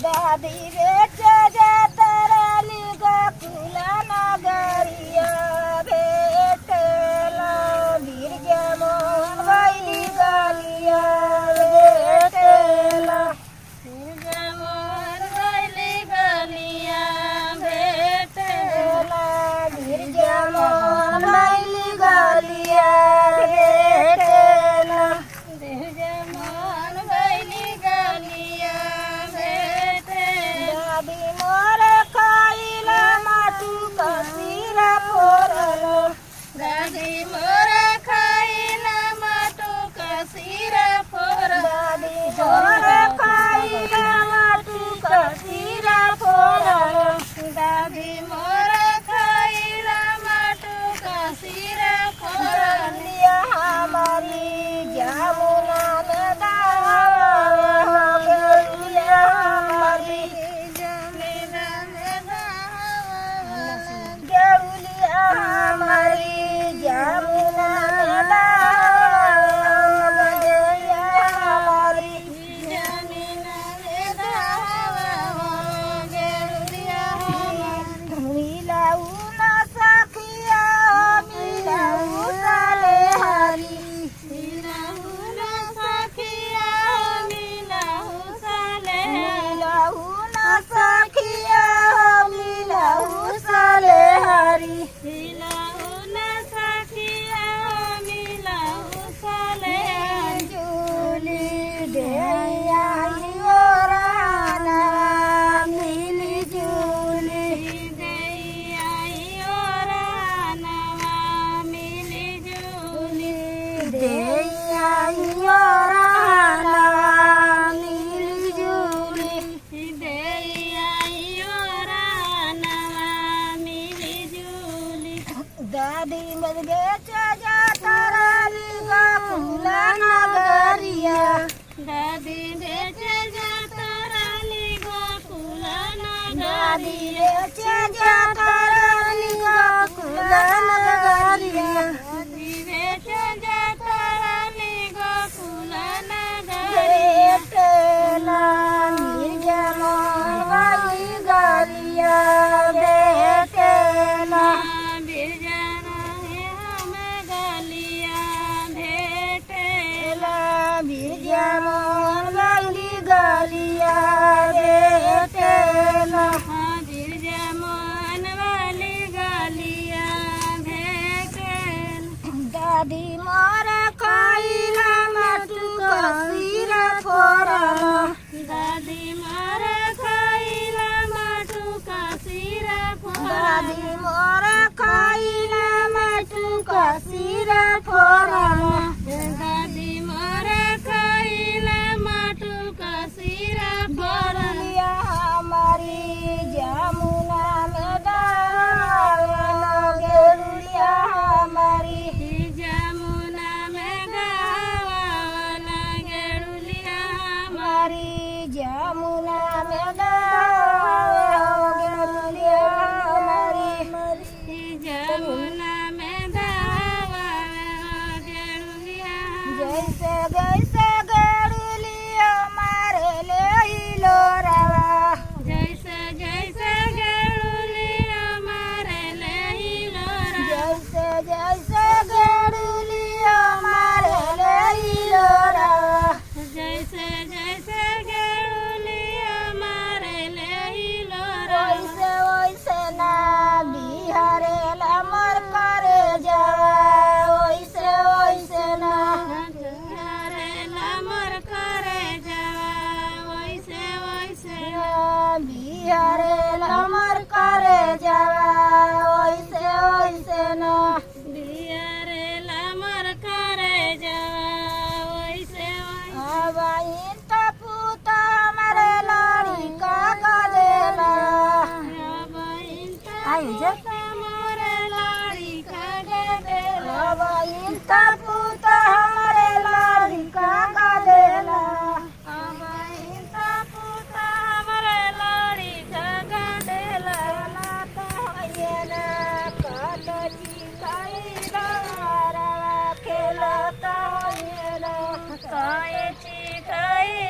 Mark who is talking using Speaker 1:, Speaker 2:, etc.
Speaker 1: दादी बेचे जातराली गोकुला नगरिया भेटेला गिरजा मोहन वैली गलिया भेटेला गिरजा मोहन वैली गलिया भेटेला गिरजा मोहन वैली गलिया भेटेला गिरजा मोहन वैली गलिया दादी मोर खाईला माटू कसीरा फोरल दादी मोर खाईला माटू कसीरा फोर दादी मोर खाईला माटू कसीरा फोरल दादी मोर खाईला माटू कसीरा फोरल लिया हमारी जामुना में दावा हो गया हमारी गेरुलिया हमारी जामुना में दावा हो गया हमारी जमीना में दावा हो गेरुलिया हमारी मिलाऊ ना सखिया मिलाऊ साले हरी मिलाऊ ना सखिया मिलाऊ साले मिलाऊ ना सखिया मिलाऊ साले हरी मिलाऊ ना सखिया मिलाऊ साले अंजुली देया योराना मिली जुली देया योराना मिली जुली देया योराना मिली जुली देया योराना मिली जुली दादी मर गे जा ताराली गोकुला नगरिया दादी बेचे जा ताराली गोकुला दादी बेचे जा ताराली गोकुला नगरिया दादी बेचे जा ताराली गोकुला नगरिया भेटेला गिरजा मोहन वैली गलिया भेटेला गिरजा हमें गलिया भेटेला गिरजा मोहन वैली गलिया भेटेला गिरजा मोहन वैली गलिया भेटेला दादी मोर खाईला माटू कसीरा फोरल दादी मोर खाईला माटू कसीरा फोरल दादी मोर खाईला माटू कसीरा फोरल दादी मोर खाईला माटू कसीरा फोरल हमारी जामुना में दावा गेरुलिया हमारी जामुना में दावा गेरुलिया हमारी जामुना में दावा गेरुलिया हमारी जामुना में दावा गेरुलिया जैसे जैसे गेरुलिया मारे ले लो रवा जैसे जैसे गेरुलिया मारे ले लो जैसे जैसे गेरुलिया मारे ले लो रवा जैसे जैसे गेरुलिया मारे ले लो वैसे वैसे ना बिहारे लमर करे जावा वैसे वैसे ना बिहारे लमर करे जावा वैसे वैसे ना बिहारे लमर करे जावा वैसे वैसे ना बिहारे लमर करे जावा वैसे वैसे पूता हमारे लाड़ी का गदेला आई जे हमारे लाड़ी का गदेला पूता हमारे लाड़ी का गदेला पूता हमारे लाड़ी का गदेला तो ये ना काटची खाई खेला तो ये ना कायची खाई